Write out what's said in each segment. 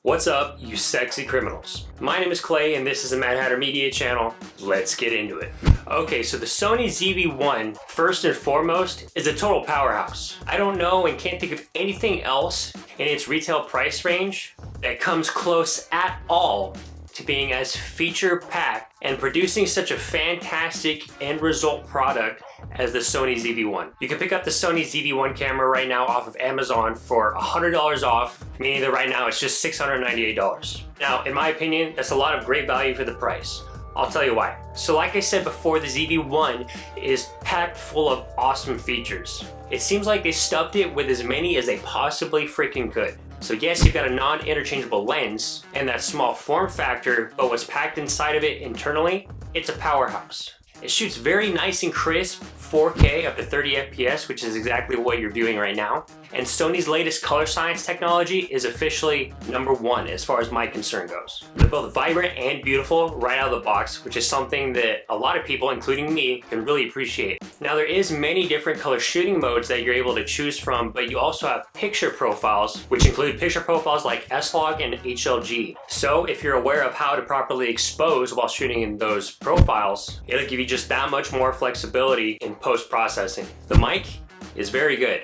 What's up, you sexy criminals? My name is Clay and this is the Mad Hatter Media channel. Let's get into it. Okay, so the Sony ZV-1, first and foremost, is a total powerhouse. I don't know and can't think of anything else in its retail price range that comes close at all to being as feature-packed and producing such a fantastic end result product as the Sony ZV-1. You can pick up the Sony ZV-1 camera right now off of Amazon for $100 off, meaning that right now it's just $698. Now, in my opinion, that's a lot of great value for the price. I'll tell you why. So like I said before, the ZV-1 is packed full of awesome features. It seems like they stuffed it with as many as they possibly freaking could. So yes, you've got a non-interchangeable lens and that small form factor, but what's packed inside of it internally, it's a powerhouse. It shoots very nice and crisp, 4K up to 30 FPS, which is exactly what you're viewing right now. And Sony's latest color science technology is officially #1 as far as my concern goes. They're both vibrant and beautiful right out of the box, which is something that a lot of people, including me, can really appreciate. Now there is many different color shooting modes that you're able to choose from, but you also have picture profiles, which include picture profiles like S-Log and HLG. So if you're aware of how to properly expose while shooting in those profiles, it'll give you just that much more flexibility in post-processing. The mic is very good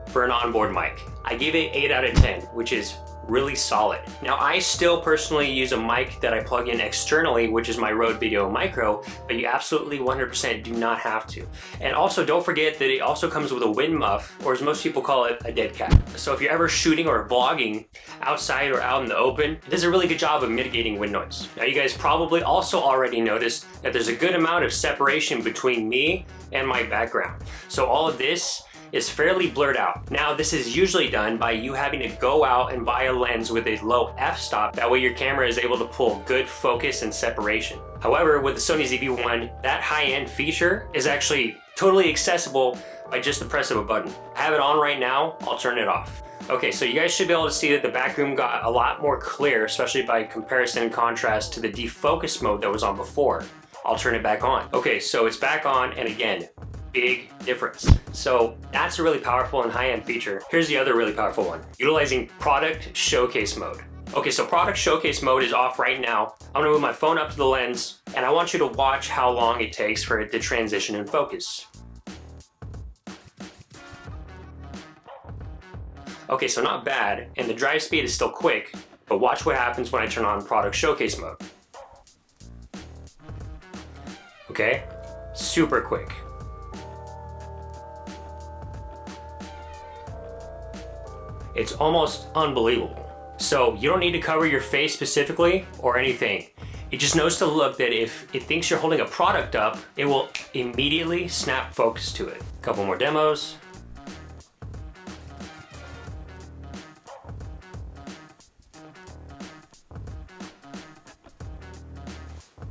for an onboard mic. I give it 8 out of 10, which is really solid. Now I still personally use a mic that I plug in externally, which is my Rode Video Micro, but you absolutely 100% do not have to. And also don't forget that it also comes with a wind muff, or as most people call it, a dead cat. So if you're ever shooting or vlogging outside or out in the open, it does a really good job of mitigating wind noise. Now you guys probably also already noticed that there's a good amount of separation between me and my background. So all of this is fairly blurred out. Now this is usually done by you having to go out and buy a lens with a low f-stop. That way your camera is able to pull good focus and separation. However, with the Sony ZV-1, that high-end feature is actually totally accessible by just the press of a button. I have it on right now, I'll turn it off. Okay, so you guys should be able to see that the background got a lot more clear, especially by comparison and contrast to the defocus mode that was on before. I'll turn it back on. Okay, so it's back on, and again, big difference. So that's a really powerful and high-end feature. Here's the other really powerful one, utilizing product showcase mode. Okay, so product showcase mode is off right now. I'm gonna move my phone up to the lens and I want you to watch how long it takes for it to transition and focus. Okay, so not bad, and the drive speed is still quick, but watch what happens when I turn on product showcase mode. Okay, super quick. It's almost unbelievable. So you don't need to cover your face specifically or anything. It just knows to look that if it thinks you're holding a product up, it will immediately snap focus to it. A couple more demos.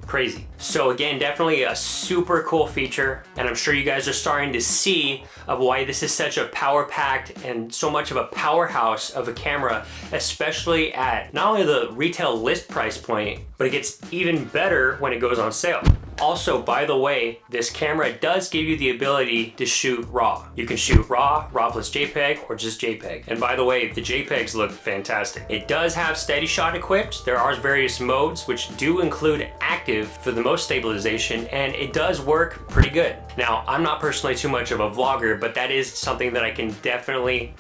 Crazy. So again, definitely a super cool feature, and I'm sure you guys are starting to see of why this is such a power-packed and so much of a powerhouse of a camera, especially at not only the retail list price point, but it gets even better when it goes on sale. Also, by the way, this camera does give you the ability to shoot RAW. You can shoot RAW plus JPEG, or just JPEG. And by the way, the JPEGs look fantastic. It does have steady shot equipped. There are various modes, which do include active for the most stabilization, and it does work pretty good. Now, I'm not personally too much of a vlogger, but that is something that I can definitely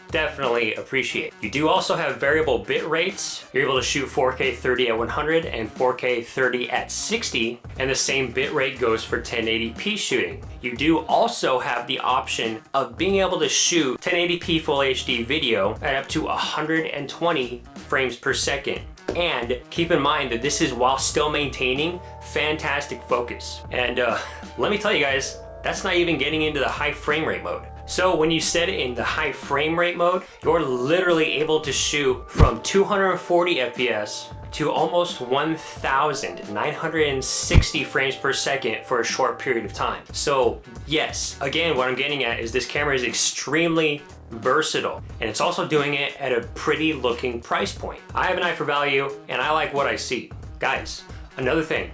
appreciate. You do also have variable bit rates. You're able to shoot 4K 30 at 100 and 4K 30 at 60, and the same bit rate goes for 1080p shooting. You do also have the option of being able to shoot 1080p Full HD video at up to 120 frames per second. And keep in mind that this is while still maintaining fantastic focus. And let me tell you guys, that's not even getting into the high frame rate mode. So when you set it in the high frame rate mode, you're literally able to shoot from 240 FPS to almost 1,960 frames per second for a short period of time. So yes, again, what I'm getting at is this camera is extremely versatile, and it's also doing it at a pretty looking price point. I have an eye for value, and I like what I see. Guys, another thing,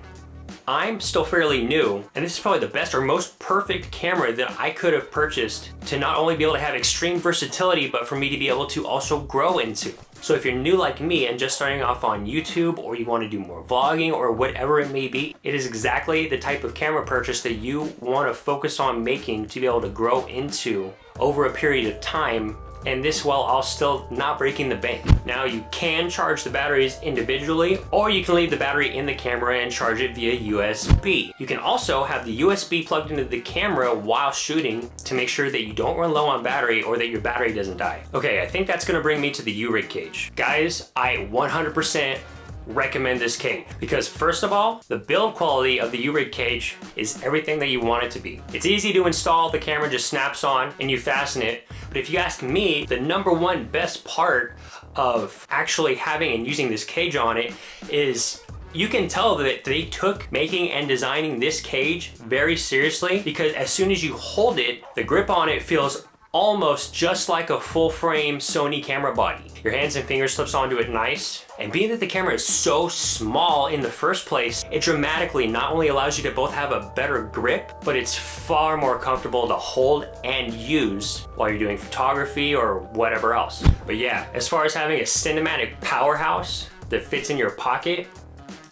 I'm still fairly new, and this is probably the best or most perfect camera that I could have purchased to not only be able to have extreme versatility, but for me to be able to also grow into. So if you're new like me and just starting off on YouTube, or you want to do more vlogging or whatever it may be, it is exactly the type of camera purchase that you want to focus on making to be able to grow into over a period of time, and this while all still not breaking the bank. Now you can charge the batteries individually, or you can leave the battery in the camera and charge it via USB. You can also have the USB plugged into the camera while shooting to make sure that you don't run low on battery or that your battery doesn't die. Okay, I think that's gonna bring me to the U-Rig cage. Guys, I 100% recommend this cage because first of all, the build quality of the U-Rig cage is everything that you want it to be. It's easy to install, the camera just snaps on and you fasten it. But if you ask me, the #1 best part of actually having and using this cage on it is you can tell that they took making and designing this cage very seriously, because as soon as you hold it, the grip on it feels almost just like a full frame Sony camera body. Your hands and fingers slips onto it nice. And being that the camera is so small in the first place, it dramatically not only allows you to both have a better grip, but it's far more comfortable to hold and use while you're doing photography or whatever else. But yeah, as far as having a cinematic powerhouse that fits in your pocket,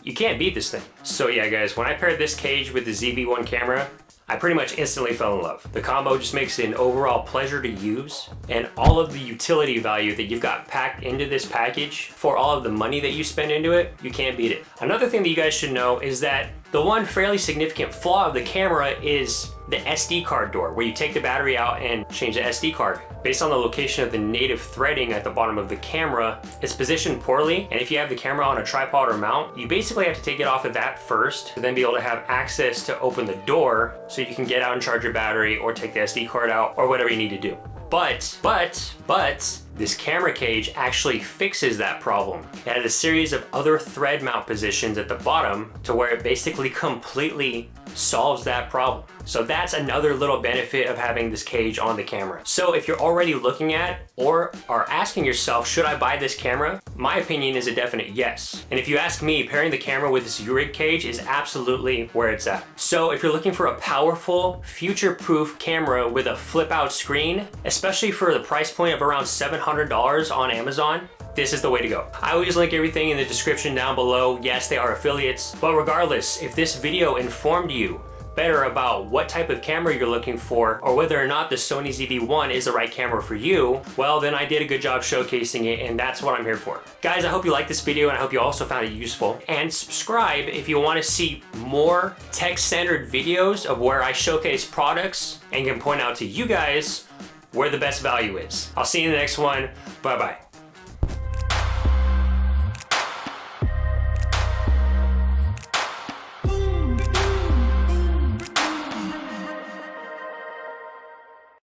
you can't beat this thing. So yeah guys, when I paired this cage with the ZV-1 camera, I pretty much instantly fell in love. The combo just makes it an overall pleasure to use, and all of the utility value that you've got packed into this package for all of the money that you spend into it, you can't beat it. Another thing that you guys should know is that the one fairly significant flaw of the camera is the SD card door, where you take the battery out and change the SD card. Based on the location of the native threading at the bottom of the camera, it's positioned poorly, and if you have the camera on a tripod or mount, you basically have to take it off of that first to then be able to have access to open the door so you can get out and charge your battery or take the SD card out or whatever you need to do. But, this camera cage actually fixes that problem. It has a series of other thread mount positions at the bottom to where it basically completely solves that problem. So that's another little benefit of having this cage on the camera. So if you're already looking at or are asking yourself, should I buy this camera? My opinion is a definite yes. And if you ask me, pairing the camera with this U-Rig cage is absolutely where it's at. So if you're looking for a powerful, future-proof camera with a flip-out screen, especially for the price point of around $700 on Amazon, this is the way to go. I always link everything in the description down below. Yes, they are affiliates, but regardless, if this video informed you better about what type of camera you're looking for, or whether or not the Sony ZV-1 is the right camera for you, well, then I did a good job showcasing it, and that's what I'm here for. Guys, I hope you liked this video, and I hope you also found it useful. And subscribe if you want to see more tech-centered videos of where I showcase products and can point out to you guys where the best value is. I'll see you in the next one. Bye-bye.